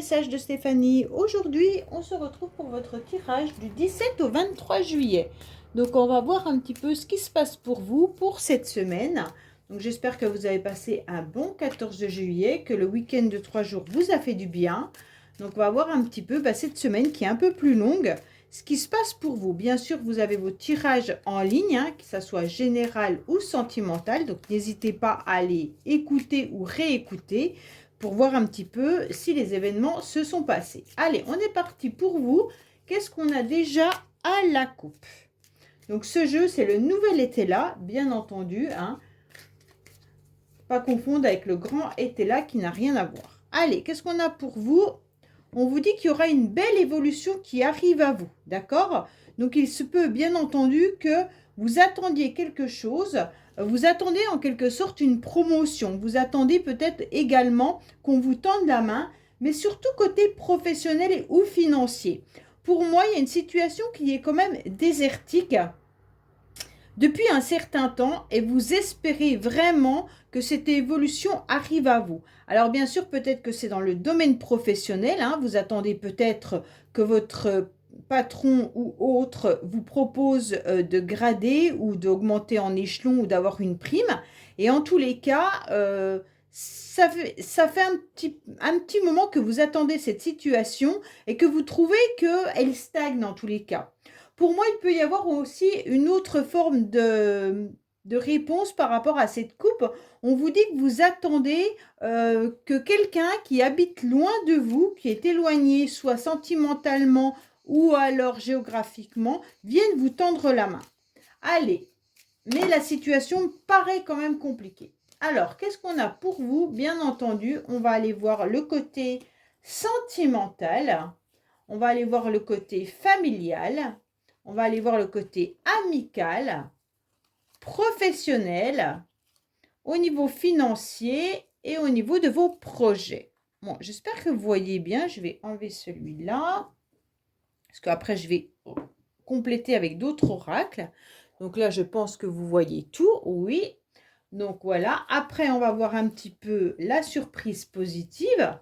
message de Stéphanie. Aujourd'hui, on se retrouve pour votre tirage du 17 au 23 juillet. Donc, on va voir un petit peu ce qui se passe pour vous pour cette semaine. Donc, j'espère que vous avez passé un bon 14 juillet, que le week-end de 3 jours vous a fait du bien. Donc, on va voir un petit peu cette semaine qui est un peu plus longue, ce qui se passe pour vous. Bien sûr, vous avez vos tirages en ligne, que ce soit général ou sentimental. Donc, n'hésitez pas à aller écouter ou réécouter pour voir un petit peu si les événements se sont passés. Allez, on est parti pour vous. Qu'est-ce qu'on a déjà à la coupe? Donc, ce jeu, c'est le nouvel Etela, bien entendu. Pas confondre avec le grand Etela qui n'a rien à voir. Allez, qu'est-ce qu'on a pour vous? On vous dit qu'il y aura une belle évolution qui arrive à vous, d'accord? Donc, il se peut, bien entendu, que vous attendiez quelque chose. Vous attendez en quelque sorte une promotion. Vous attendez peut-être également qu'on vous tende la main, mais surtout côté professionnel ou financier. Pour moi, il y a une situation qui est quand même désertique depuis un certain temps et vous espérez vraiment que cette évolution arrive à vous. Alors bien sûr, peut-être que c'est dans le domaine professionnel, vous attendez peut-être que votre patron ou autre vous propose de grader ou d'augmenter en échelon ou d'avoir une prime. Et en tous les cas, ça fait un petit moment que vous attendez cette situation et que vous trouvez qu'elle stagne en tous les cas. Pour moi, il peut y avoir aussi une autre forme de réponse par rapport à cette coupe. On vous dit que vous attendez que quelqu'un qui habite loin de vous, qui est éloigné, soit sentimentalement ou alors géographiquement, vienne vous tendre la main. Allez, mais la situation paraît quand même compliquée. Alors, qu'est-ce qu'on a pour vous? Bien entendu, on va aller voir le côté sentimental, on va aller voir le côté familial, on va aller voir le côté amical, professionnel, au niveau financier et au niveau de vos projets. Bon, j'espère que vous voyez bien. Je vais enlever celui-là. Parce qu'après, je vais compléter avec d'autres oracles. Donc là, je pense que vous voyez tout. Oui. Donc voilà. Après, on va voir un petit peu la surprise positive.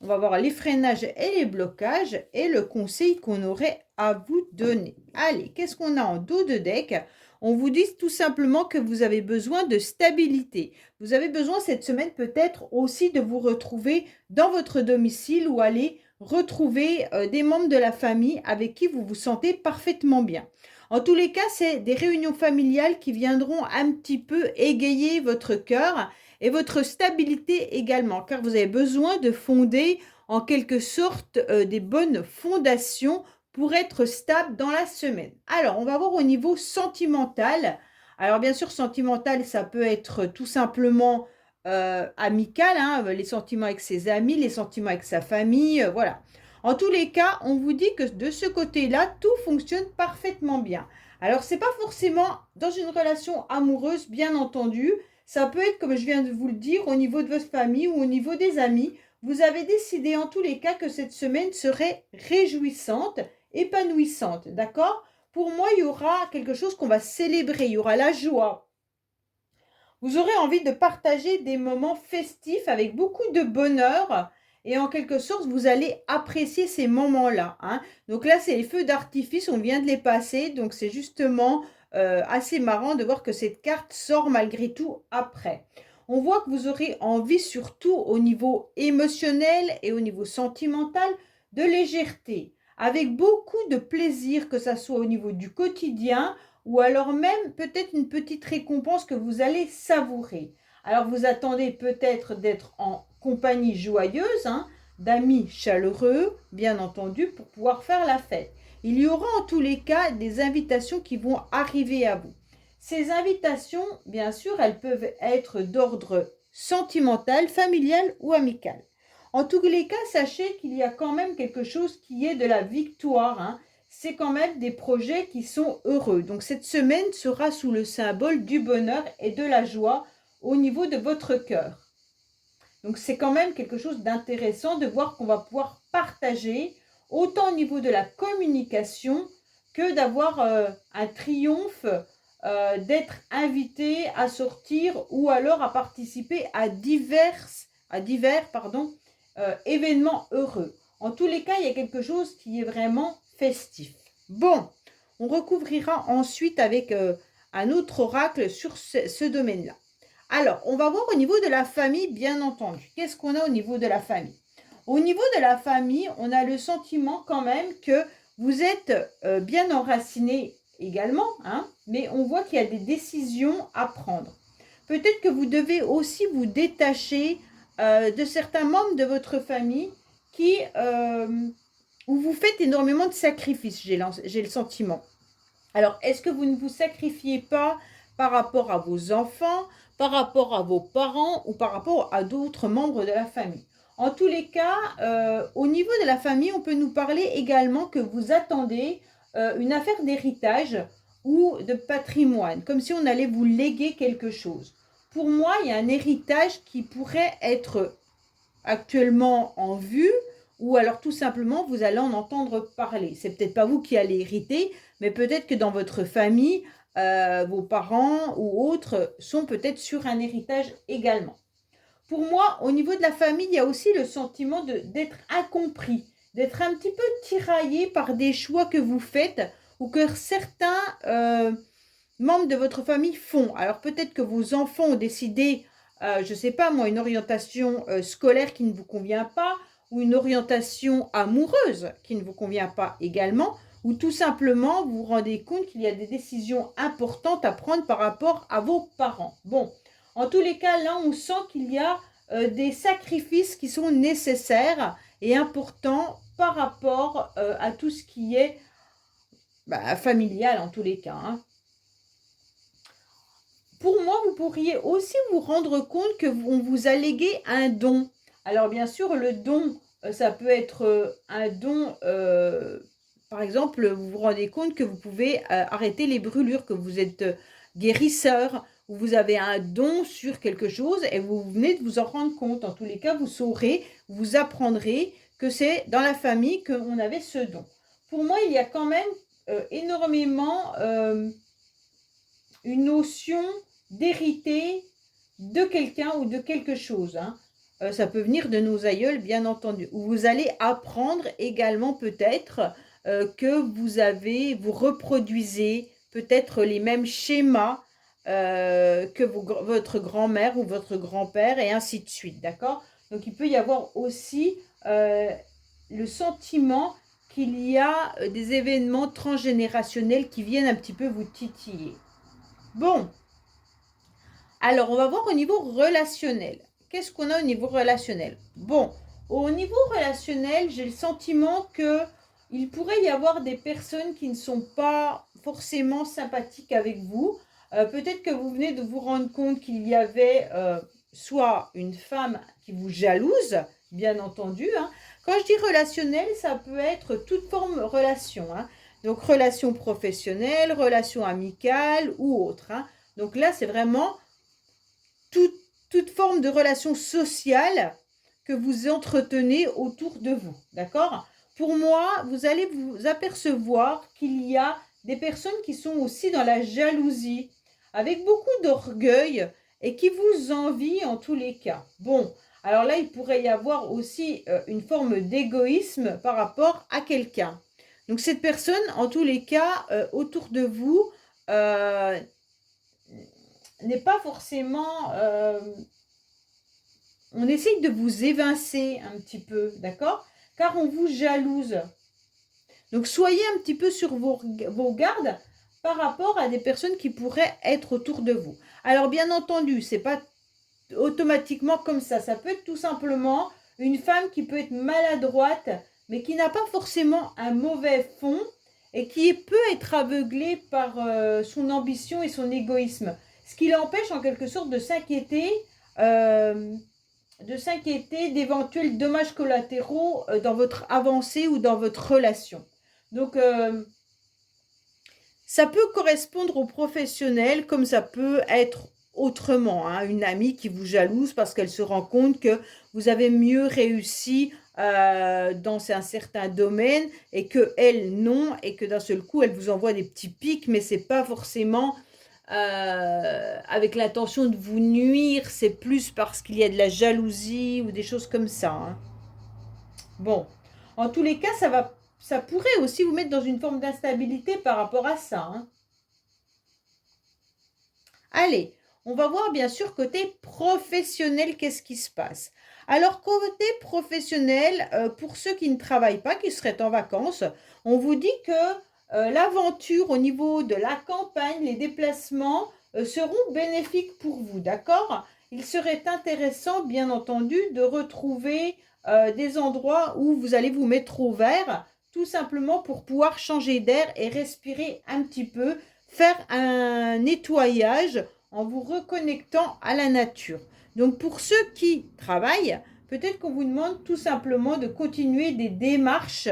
On va voir les freinages et les blocages et le conseil qu'on aurait à vous donner. Allez, qu'est-ce qu'on a en dos de deck? On vous dit tout simplement que vous avez besoin de stabilité. Vous avez besoin cette semaine peut-être aussi de vous retrouver dans votre domicile ou aller retrouver des membres de la famille avec qui vous vous sentez parfaitement bien. En tous les cas, c'est des réunions familiales qui viendront un petit peu égayer votre cœur et votre stabilité également, car vous avez besoin de fonder en quelque sorte des bonnes fondations pour être stable dans la semaine. Alors, on va voir au niveau sentimental. Alors, bien sûr, sentimental, ça peut être tout simplement amical, les sentiments avec ses amis, les sentiments avec sa famille, voilà. En tous les cas, on vous dit que de ce côté-là, tout fonctionne parfaitement bien. Alors, c'est pas forcément dans une relation amoureuse, bien entendu. Ça peut être, comme je viens de vous le dire, au niveau de votre famille ou au niveau des amis. Vous avez décidé en tous les cas que cette semaine serait réjouissante, épanouissante, d'accord? Pour moi, il y aura quelque chose qu'on va célébrer, il y aura la joie. Vous aurez envie de partager des moments festifs avec beaucoup de bonheur et en quelque sorte, vous allez apprécier ces moments-là. Donc là, c'est les feux d'artifice, on vient de les passer, donc c'est justement assez marrant de voir que cette carte sort malgré tout après. On voit que vous aurez envie, surtout au niveau émotionnel et au niveau sentimental, de légèreté, avec beaucoup de plaisir, que ça soit au niveau du quotidien ou alors même peut-être une petite récompense que vous allez savourer. Alors vous attendez peut-être d'être en compagnie joyeuse, d'amis chaleureux, bien entendu, pour pouvoir faire la fête. Il y aura en tous les cas des invitations qui vont arriver à vous. Ces invitations, bien sûr, elles peuvent être d'ordre sentimental, familial ou amical. En tous les cas, sachez qu'il y a quand même quelque chose qui est de la victoire. C'est quand même des projets qui sont heureux. Donc cette semaine sera sous le symbole du bonheur et de la joie au niveau de votre cœur. Donc c'est quand même quelque chose d'intéressant de voir qu'on va pouvoir partager autant au niveau de la communication que d'avoir un triomphe, d'être invité à sortir ou alors à participer à divers événements heureux. En tous les cas, il y a quelque chose qui est vraiment festif. Bon, on recouvrira ensuite avec un autre oracle sur ce domaine-là. Alors, on va voir au niveau de la famille, bien entendu. Qu'est-ce qu'on a au niveau de la famille? Au niveau de la famille, on a le sentiment quand même que vous êtes bien enraciné également, hein, mais on voit qu'il y a des décisions à prendre. Peut-être que vous devez aussi vous détacher de certains membres de votre famille où vous faites énormément de sacrifices, j'ai le sentiment. Alors, est-ce que vous ne vous sacrifiez pas par rapport à vos enfants, par rapport à vos parents ou par rapport à d'autres membres de la famille? En tous les cas, au niveau de la famille, on peut nous parler également que vous attendez une affaire d'héritage ou de patrimoine, comme si on allait vous léguer quelque chose. Pour moi, il y a un héritage qui pourrait être actuellement en vue, ou alors tout simplement vous allez en entendre parler. C'est peut-être pas vous qui allez hériter, mais peut-être que dans votre famille, vos parents ou autres sont peut-être sur un héritage également. Pour moi, au niveau de la famille, il y a aussi le sentiment d'être incompris, d'être un petit peu tiraillé par des choix que vous faites ou que certains membres de votre famille font. Alors peut-être que vos enfants ont décidé, je ne sais pas moi, une orientation scolaire qui ne vous convient pas, ou une orientation amoureuse qui ne vous convient pas également, ou tout simplement vous vous rendez compte qu'il y a des décisions importantes à prendre par rapport à vos parents. Bon, en tous les cas, là, on sent qu'il y a des sacrifices qui sont nécessaires et importants par rapport à tout ce qui est familial en tous les cas, hein. Pour moi, vous pourriez aussi vous rendre compte qu'on vous a légué un don. Alors bien sûr, le don, ça peut être un don, par exemple, vous vous rendez compte que vous pouvez arrêter les brûlures, que vous êtes guérisseur, ou vous avez un don sur quelque chose et vous venez de vous en rendre compte. En tous les cas, vous saurez, vous apprendrez que c'est dans la famille qu'on avait ce don. Pour moi, il y a quand même énormément une notion d'hériter de quelqu'un ou de quelque chose, hein. Ça peut venir de nos aïeuls, bien entendu. Où vous allez apprendre également peut-être que vous reproduisez peut-être les mêmes schémas que votre grand-mère ou votre grand-père et ainsi de suite, d'accord? Donc il peut y avoir aussi le sentiment qu'il y a des événements transgénérationnels qui viennent un petit peu vous titiller. Bon, alors on va voir au niveau relationnel. Qu'est-ce qu'on a au niveau relationnel? Bon, au niveau relationnel, j'ai le sentiment qu'il pourrait y avoir des personnes qui ne sont pas forcément sympathiques avec vous. Peut-être que vous venez de vous rendre compte qu'il y avait soit une femme qui vous jalouse, bien entendu, hein. Quand je dis relationnel, ça peut être toute forme de relation, hein. Donc, relation professionnelle, relation amicale ou autre, hein. Donc là, c'est vraiment toute forme de relation sociale que vous entretenez autour de vous, d'accord? Pour moi, vous allez vous apercevoir qu'il y a des personnes qui sont aussi dans la jalousie, avec beaucoup d'orgueil et qui vous envient en tous les cas. Bon, alors là, il pourrait y avoir aussi une forme d'égoïsme par rapport à quelqu'un. Donc cette personne, en tous les cas, autour de vous, n'est pas forcément... on essaye de vous évincer un petit peu, d'accord? Car on vous jalouse. Donc soyez un petit peu sur vos gardes par rapport à des personnes qui pourraient être autour de vous. Alors bien entendu, c'est pas automatiquement comme ça. Ça peut être tout simplement une femme qui peut être maladroite, mais qui n'a pas forcément un mauvais fond et qui peut être aveuglée par son ambition et son égoïsme. Ce qui l'empêche en quelque sorte de s'inquiéter d'éventuels dommages collatéraux dans votre avancée ou dans votre relation. Donc, ça peut correspondre aux professionnels comme ça peut être autrement, hein, une amie qui vous jalouse parce qu'elle se rend compte que vous avez mieux réussi dans un certain domaine et que elle non, et que d'un seul coup elle vous envoie des petits pics, mais c'est pas forcément avec l'intention de vous nuire, c'est plus parce qu'il y a de la jalousie ou des choses comme ça, hein. Bon, En tous les cas, ça pourrait aussi vous mettre dans une forme d'instabilité par rapport à ça, hein. Allez, on va voir bien sûr côté professionnel, qu'est-ce qui se passe. Alors côté professionnel, pour ceux qui ne travaillent pas, qui seraient en vacances, on vous dit que l'aventure au niveau de la campagne, les déplacements seront bénéfiques pour vous, d'accord? Il serait intéressant, bien entendu, de retrouver des endroits où vous allez vous mettre au vert, tout simplement pour pouvoir changer d'air et respirer un petit peu, faire un nettoyage en vous reconnectant à la nature. Donc pour ceux qui travaillent, peut-être qu'on vous demande tout simplement de continuer des démarches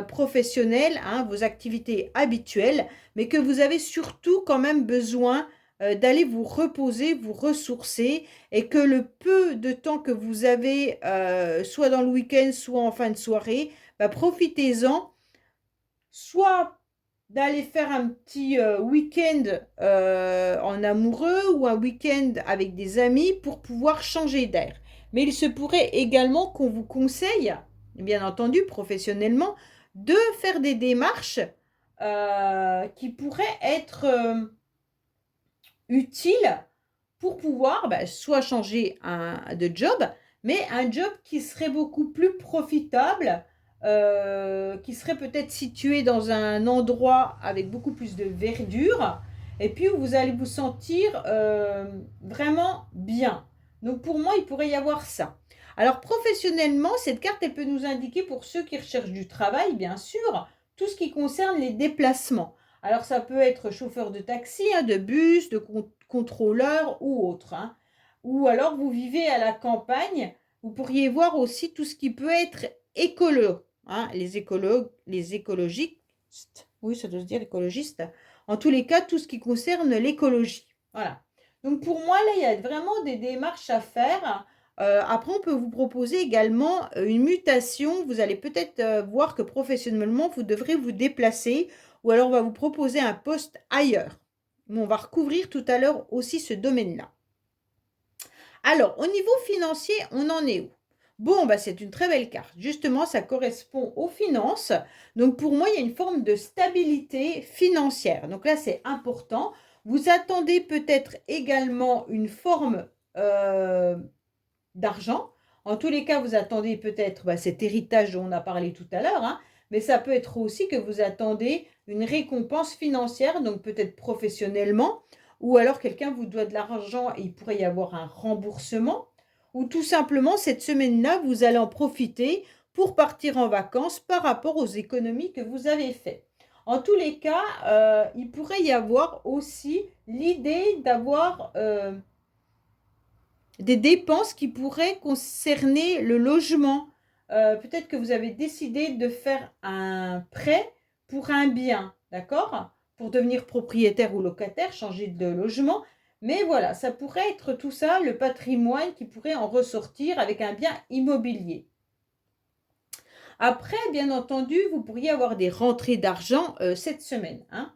professionnelles, hein, vos activités habituelles, mais que vous avez surtout quand même besoin d'aller vous reposer, vous ressourcer, et que le peu de temps que vous avez, soit dans le week-end, soit en fin de soirée, bah, profitez-en, soit d'aller faire un petit week-end en amoureux ou un week-end avec des amis pour pouvoir changer d'air. Mais il se pourrait également qu'on vous conseille, bien entendu professionnellement, de faire des démarches qui pourraient être utiles pour pouvoir soit changer de job, mais un job qui serait beaucoup plus profitable, qui serait peut-être situé dans un endroit avec beaucoup plus de verdure, et puis où vous allez vous sentir vraiment bien. Donc pour moi, il pourrait y avoir ça. Alors professionnellement, cette carte, elle peut nous indiquer pour ceux qui recherchent du travail, bien sûr, tout ce qui concerne les déplacements. Alors ça peut être chauffeur de taxi, hein, de bus, de contrôleur ou autre, hein. Ou alors vous vivez à la campagne, vous pourriez voir aussi tout ce qui peut être écolo, hein, les écologistes, oui ça doit se dire écologistes, en tous les cas tout ce qui concerne l'écologie. Voilà. Donc pour moi là il y a vraiment des démarches à faire. Après on peut vous proposer également une mutation, vous allez peut-être voir que professionnellement vous devrez vous déplacer, ou alors on va vous proposer un poste ailleurs. Mais on va recouvrir tout à l'heure aussi ce domaine-là. Alors, au niveau financier, on en est où? Bon, bah, c'est une très belle carte. Justement, ça correspond aux finances. Donc, pour moi, il y a une forme de stabilité financière. Donc là, c'est important. Vous attendez peut-être également une forme d'argent. En tous les cas, vous attendez peut-être cet héritage dont on a parlé tout à l'heure, hein, mais ça peut être aussi que vous attendez une récompense financière, donc peut-être professionnellement, ou alors quelqu'un vous doit de l'argent et il pourrait y avoir un remboursement, ou tout simplement cette semaine-là, vous allez en profiter pour partir en vacances par rapport aux économies que vous avez faites. En tous les cas, il pourrait y avoir aussi l'idée d'avoir des dépenses qui pourraient concerner le logement. Peut-être que vous avez décidé de faire un prêt pour un bien, d'accord? Pour devenir propriétaire ou locataire, changer de logement. Mais voilà, ça pourrait être tout ça, le patrimoine qui pourrait en ressortir avec un bien immobilier. Après, bien entendu, vous pourriez avoir des rentrées d'argent cette semaine, hein.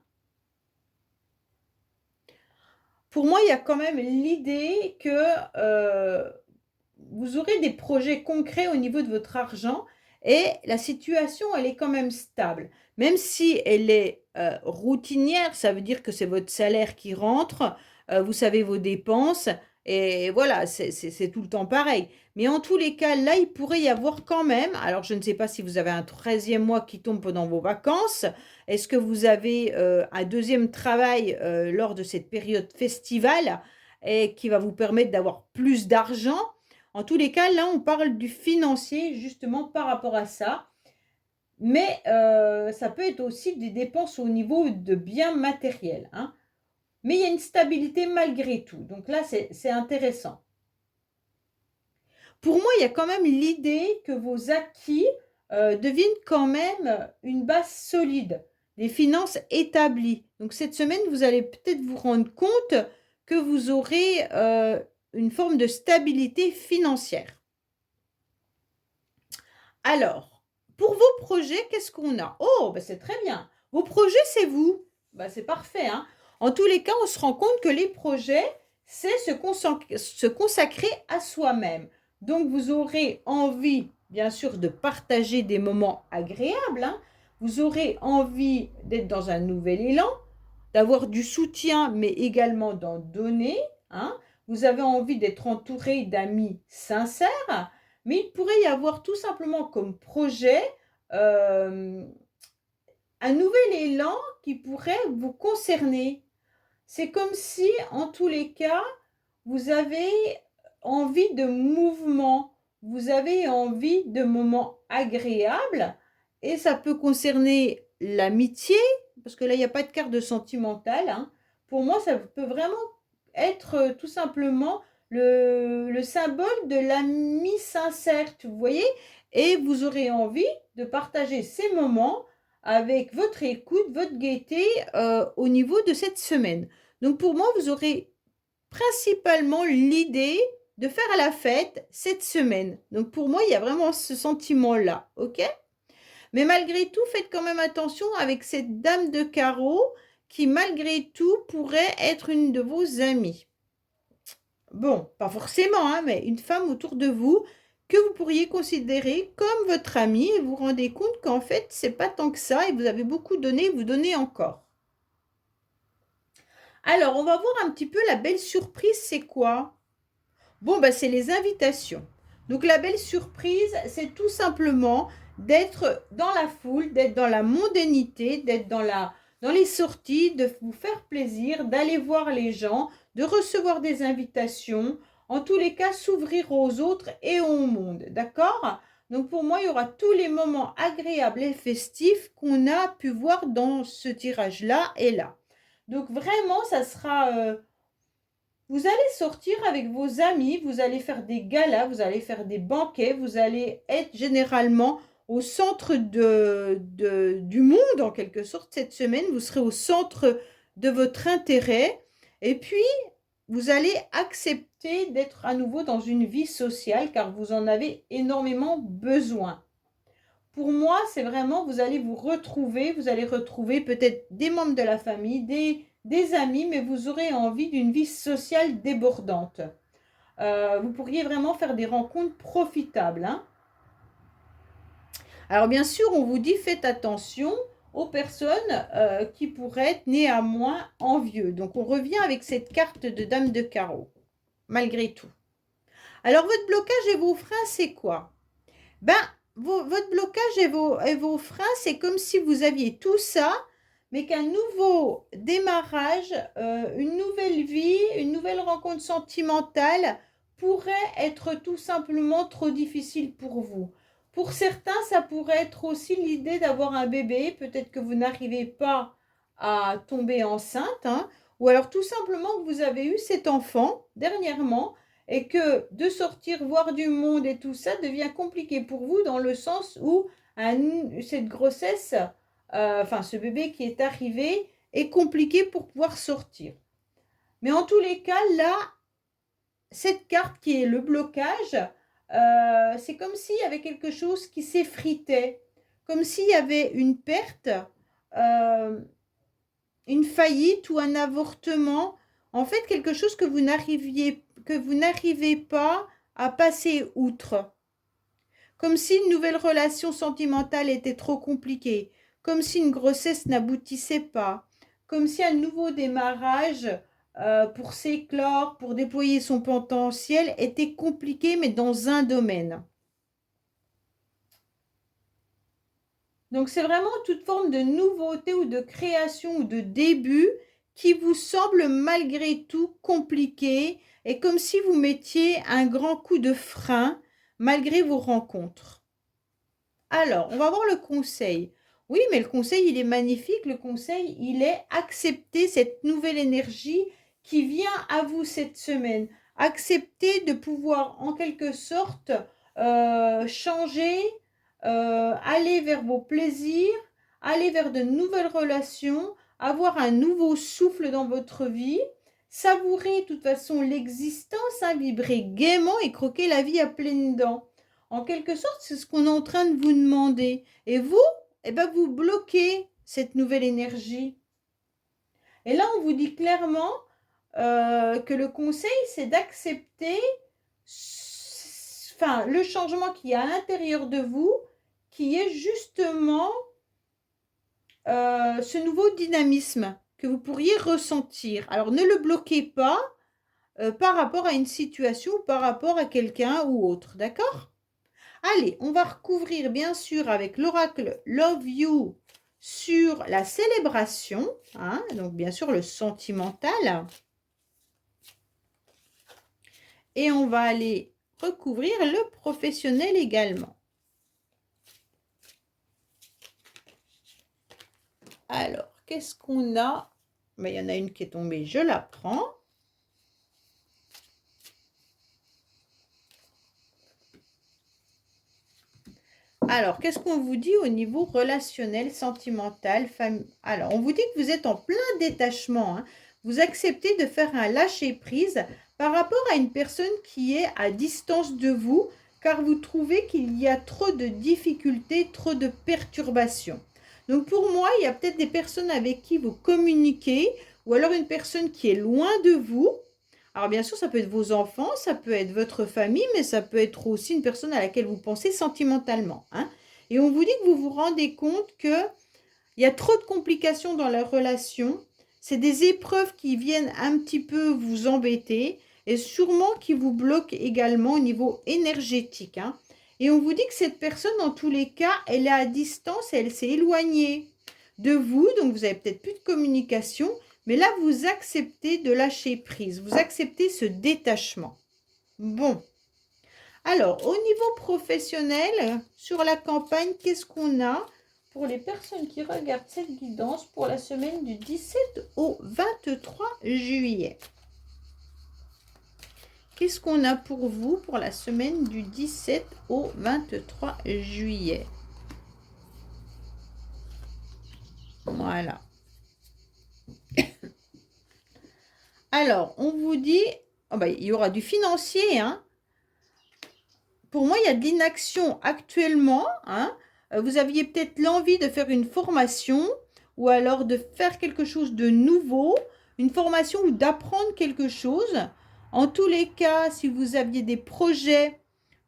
Pour moi, il y a quand même l'idée que vous aurez des projets concrets au niveau de votre argent, et la situation, elle est quand même stable. Même si elle est routinière, ça veut dire que c'est votre salaire qui rentre, vous savez vos dépenses, et voilà, c'est tout le temps pareil. Mais en tous les cas, là, il pourrait y avoir quand même, alors je ne sais pas si vous avez un 13e mois qui tombe pendant vos vacances, est-ce que vous avez un deuxième travail lors de cette période festivale et qui va vous permettre d'avoir plus d'argent? En tous les cas, là, on parle du financier justement par rapport à ça. Mais ça peut être aussi des dépenses au niveau de biens matériels, hein. Mais il y a une stabilité malgré tout. Donc là, c'est intéressant. Pour moi, il y a quand même l'idée que vos acquis deviennent quand même une base solide, des finances établies. Donc cette semaine, vous allez peut-être vous rendre compte que vous aurez une forme de stabilité financière. Alors, pour vos projets, qu'est-ce qu'on a? Oh, bah c'est très bien. Vos projets, c'est vous. Bah, c'est parfait, hein. En tous les cas, on se rend compte que les projets, c'est se consacrer à soi-même. Donc, vous aurez envie bien sûr, de partager des moments agréables, hein. Vous aurez envie d'être dans un nouvel élan, d'avoir du soutien, mais également d'en donner, hein. Vous avez envie d'être entouré d'amis sincères, mais il pourrait y avoir tout simplement comme projet euh, un nouvel élan qui pourrait vous concerner. C'est comme si, en tous les cas, vous avez envie de mouvement, vous avez envie de moments agréables, et ça peut concerner l'amitié, parce que là, il n'y a pas de carte de sentimental, hein. Pour moi, ça peut vraiment être tout simplement le symbole de l'ami sincère, vous voyez, et vous aurez envie de partager ces moments avec votre écoute, votre gaieté au niveau de cette semaine. Donc pour moi, vous aurez principalement l'idée de faire la fête cette semaine. Donc pour moi, il y a vraiment ce sentiment-là, ok? Mais malgré tout, faites quand même attention avec cette dame de carreau qui, malgré tout, pourrait être une de vos amies. Bon, pas forcément, hein, mais une femme autour de vous que vous pourriez considérer comme votre amie et vous vous rendez compte qu'en fait, c'est pas tant que ça et vous avez beaucoup donné et vous donnez encore. Alors, on va voir un petit peu la belle surprise, c'est quoi? Bon, bah, c'est les invitations. Donc, la belle surprise, c'est tout simplement d'être dans la foule, d'être dans la mondanité, d'être dans les sorties, de vous faire plaisir, d'aller voir les gens, de recevoir des invitations. En tous les cas, s'ouvrir aux autres et au monde. D'accord? Donc, pour moi, il y aura tous les moments agréables et festifs qu'on a pu voir dans ce tirage-là et là. Donc, vraiment, ça sera... vous allez sortir avec vos amis, vous allez faire des galas, vous allez faire des banquets, vous allez être généralement au centre du monde en quelque sorte cette semaine, vous serez au centre de votre intérêt et puis vous allez accepter d'être à nouveau dans une vie sociale car vous en avez énormément besoin. Pour moi, c'est vraiment, vous allez vous allez retrouver peut-être des membres de la famille, des amis, mais vous aurez envie d'une vie sociale débordante. Vous pourriez vraiment faire des rencontres profitables, hein. Alors bien sûr, on vous dit faites attention aux personnes qui pourraient être néanmoins envieux. Donc on revient avec cette carte de dame de carreau, malgré tout. Alors votre blocage et vos freins, c'est quoi? Ben, votre blocage et vos freins, c'est comme si vous aviez tout ça, mais qu'un nouveau démarrage, une nouvelle vie, une nouvelle rencontre sentimentale pourrait être tout simplement trop difficile pour vous. Pour certains, ça pourrait être aussi l'idée d'avoir un bébé. Peut-être que vous n'arrivez pas à tomber enceinte, hein, ou alors tout simplement que vous avez eu cet enfant dernièrement et que de sortir voir du monde et tout ça devient compliqué pour vous dans le sens où cette grossesse, enfin ce bébé qui est arrivé est compliqué pour pouvoir sortir. Mais en tous les cas, là, cette carte qui est le blocage, c'est comme s'il y avait quelque chose qui s'effritait, comme s'il y avait une perte, euh, une faillite ou un avortement, en fait quelque chose que vous n'arrivez pas à passer outre. Comme si une nouvelle relation sentimentale était trop compliquée, comme si une grossesse n'aboutissait pas, comme si un nouveau démarrage pour s'éclore, pour déployer son potentiel était compliqué mais dans un domaine. Donc c'est vraiment toute forme de nouveauté ou de création ou de début qui vous semble malgré tout compliqué et comme si vous mettiez un grand coup de frein malgré vos rencontres. Alors, on va voir le conseil. Oui, mais le conseil, il est magnifique. Le conseil, il est accepter cette nouvelle énergie qui vient à vous cette semaine. Accepter de pouvoir, en quelque sorte, changer, aller vers vos plaisirs, aller vers de nouvelles relations, avoir un nouveau souffle dans votre vie, savourer de toute façon l'existence, hein, vibrer gaiement et croquer la vie à pleines dents. En quelque sorte, c'est ce qu'on est en train de vous demander. Et vous, eh ben, vous bloquez cette nouvelle énergie. Et là, on vous dit clairement que le conseil, c'est d'accepter enfin, le changement qu'il y a à l'intérieur de vous, qui est justement ce nouveau dynamisme que vous pourriez ressentir. Alors, ne le bloquez pas par rapport à une situation ou par rapport à quelqu'un ou autre, d'accord? Allez, on va recouvrir bien sûr avec l'oracle Love You sur la célébration, hein, donc bien sûr le sentimental. Et on va aller recouvrir le professionnel également. Alors, qu'est-ce qu'on a? Mais il y en a une qui est tombée, je la prends. Alors, qu'est-ce qu'on vous dit au niveau relationnel, sentimental, famille? Alors, on vous dit que vous êtes en plein détachement, hein. Vous acceptez de faire un lâcher-prise par rapport à une personne qui est à distance de vous, car vous trouvez qu'il y a trop de difficultés, trop de perturbations. Donc, pour moi, il y a peut-être des personnes avec qui vous communiquez, ou alors une personne qui est loin de vous. Alors, bien sûr, ça peut être vos enfants, ça peut être votre famille, mais ça peut être aussi une personne à laquelle vous pensez sentimentalement, hein. Et on vous dit que vous vous rendez compte qu'il y a trop de complications dans la relation. C'est des épreuves qui viennent un petit peu vous embêter et sûrement qui vous bloquent également au niveau énergétique, hein. Et on vous dit que cette personne, dans tous les cas, elle est à distance, elle s'est éloignée de vous, donc vous avez peut-être plus de communication. Mais là, vous acceptez de lâcher prise. Vous acceptez ce détachement. Bon. Alors, au niveau professionnel, sur la campagne, qu'est-ce qu'on a pour les personnes qui regardent cette guidance pour la semaine du 17 au 23 juillet? Qu'est-ce qu'on a pour vous pour la semaine du 17 au 23 juillet? Voilà. Alors, on vous dit, oh ben, il y aura du financier, hein. Pour moi, il y a de l'inaction actuellement, hein. Vous aviez peut-être l'envie de faire une formation ou alors de faire quelque chose de nouveau, une formation ou d'apprendre quelque chose. En tous les cas, si vous aviez des projets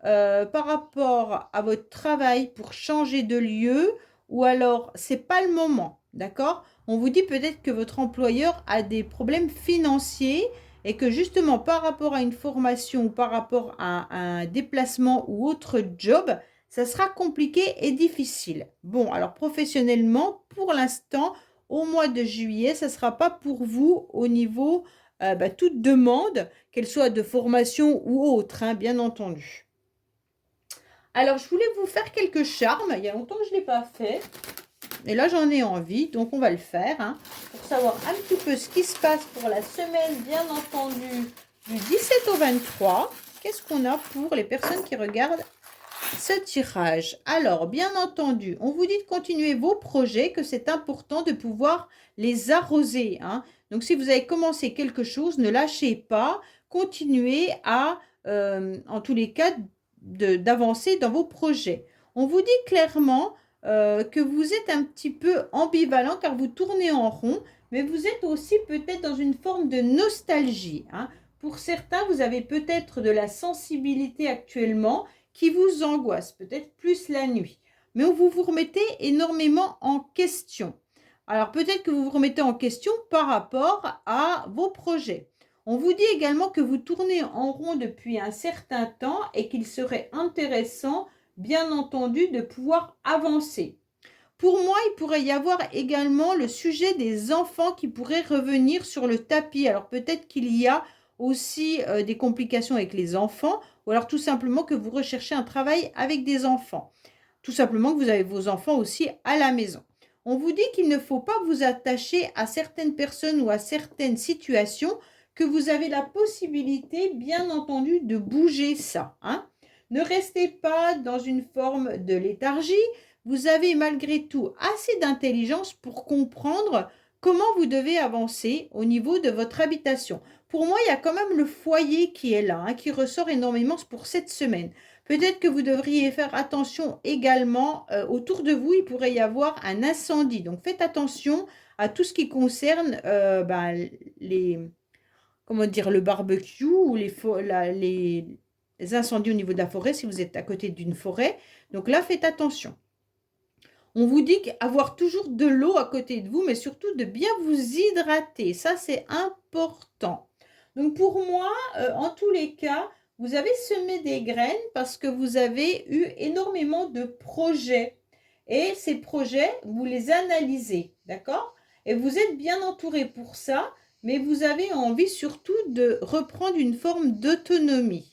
par rapport à votre travail pour changer de lieu, ou alors c'est pas le moment, d'accord? On vous dit peut-être que votre employeur a des problèmes financiers et que justement par rapport à une formation ou par rapport à un déplacement ou autre job, ça sera compliqué et difficile. Bon, alors professionnellement, pour l'instant, au mois de juillet, ça ne sera pas pour vous au niveau toute demande, qu'elle soit de formation ou autre, hein, bien entendu. Alors, je voulais vous faire quelques charmes. Il y a longtemps que je ne l'ai pas fait. Et là, j'en ai envie, donc on va le faire, hein, pour savoir un petit peu ce qui se passe pour la semaine, bien entendu, du 17 au 23. Qu'est-ce qu'on a pour les personnes qui regardent ce tirage? Alors, bien entendu, on vous dit de continuer vos projets, que c'est important de pouvoir les arroser, hein. Donc, si vous avez commencé quelque chose, ne lâchez pas, continuez à, en tous les cas, d'avancer dans vos projets. On vous dit clairement que vous êtes un petit peu ambivalent car vous tournez en rond, mais vous êtes aussi peut-être dans une forme de nostalgie, hein. Pour certains, vous avez peut-être de la sensibilité actuellement qui vous angoisse, peut-être plus la nuit. Mais vous vous remettez énormément en question. Alors peut-être que vous vous remettez en question par rapport à vos projets. On vous dit également que vous tournez en rond depuis un certain temps et qu'il serait intéressant, bien entendu, de pouvoir avancer. Pour moi, il pourrait y avoir également le sujet des enfants qui pourrait revenir sur le tapis. Alors peut-être qu'il y a aussi des complications avec les enfants, ou alors tout simplement que vous recherchez un travail avec des enfants. Tout simplement que vous avez vos enfants aussi à la maison. On vous dit qu'il ne faut pas vous attacher à certaines personnes ou à certaines situations, que vous avez la possibilité, bien entendu, de bouger ça, hein. Ne restez pas dans une forme de léthargie. Vous avez malgré tout assez d'intelligence pour comprendre comment vous devez avancer au niveau de votre habitation. Pour moi, il y a quand même le foyer qui est là, hein, qui ressort énormément pour cette semaine. Peut-être que vous devriez faire attention également autour de vous, il pourrait y avoir un incendie. Donc faites attention à tout ce qui concerne les, comment dire, le barbecue ou les incendies au niveau de la forêt si vous êtes à côté d'une forêt. Donc là, faites attention. On vous dit qu'avoir toujours de l'eau à côté de vous, mais surtout de bien vous hydrater. Ça, c'est important. Donc pour moi, en tous les cas, vous avez semé des graines parce que vous avez eu énormément de projets. Et ces projets, vous les analysez, d'accord? Et vous êtes bien entouré pour ça, mais vous avez envie surtout de reprendre une forme d'autonomie.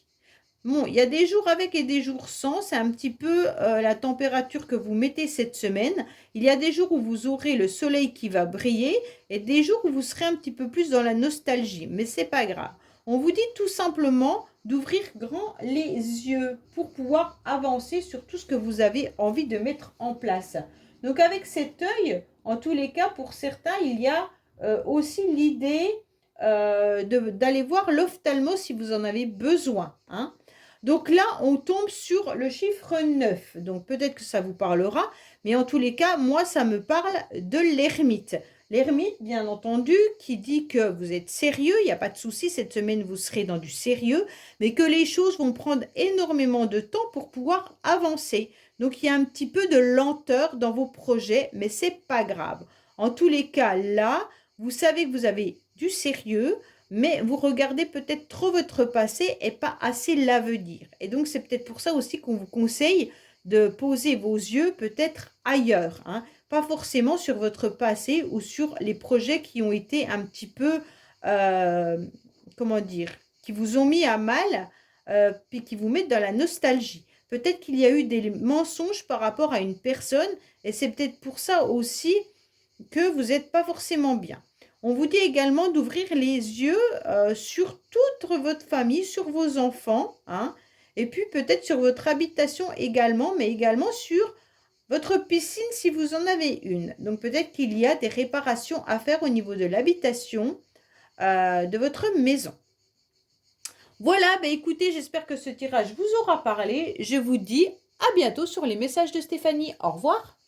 Bon, il y a des jours avec et des jours sans, c'est un petit peu la température que vous mettez cette semaine. Il y a des jours où vous aurez le soleil qui va briller et des jours où vous serez un petit peu plus dans la nostalgie, mais c'est pas grave. On vous dit tout simplement d'ouvrir grand les yeux pour pouvoir avancer sur tout ce que vous avez envie de mettre en place. Donc avec cet œil, en tous les cas, pour certains, il y a aussi l'idée d'aller voir l'ophtalmo si vous en avez besoin, hein. Donc là, on tombe sur le chiffre 9. Donc peut-être que ça vous parlera, mais en tous les cas, moi, ça me parle de l'ermite. L'ermite, bien entendu, qui dit que vous êtes sérieux, il n'y a pas de souci, cette semaine, vous serez dans du sérieux, mais que les choses vont prendre énormément de temps pour pouvoir avancer. Donc il y a un petit peu de lenteur dans vos projets, mais c'est pas grave. En tous les cas, là, vous savez que vous avez du sérieux, mais vous regardez peut-être trop votre passé et pas assez l'avenir. Et donc, c'est peut-être pour ça aussi qu'on vous conseille de poser vos yeux peut-être ailleurs, hein. Pas forcément sur votre passé ou sur les projets qui ont été un petit peu, comment dire, qui vous ont mis à mal, puis qui vous mettent dans la nostalgie. Peut-être qu'il y a eu des mensonges par rapport à une personne et c'est peut-être pour ça aussi que vous n'êtes pas forcément bien. On vous dit également d'ouvrir les yeux sur toute votre famille, sur vos enfants, hein, et puis peut-être sur votre habitation également, mais également sur votre piscine si vous en avez une. Donc peut-être qu'il y a des réparations à faire au niveau de l'habitation de votre maison. Voilà, bah écoutez, j'espère que ce tirage vous aura parlé. Je vous dis à bientôt sur les messages de Stéphanie. Au revoir.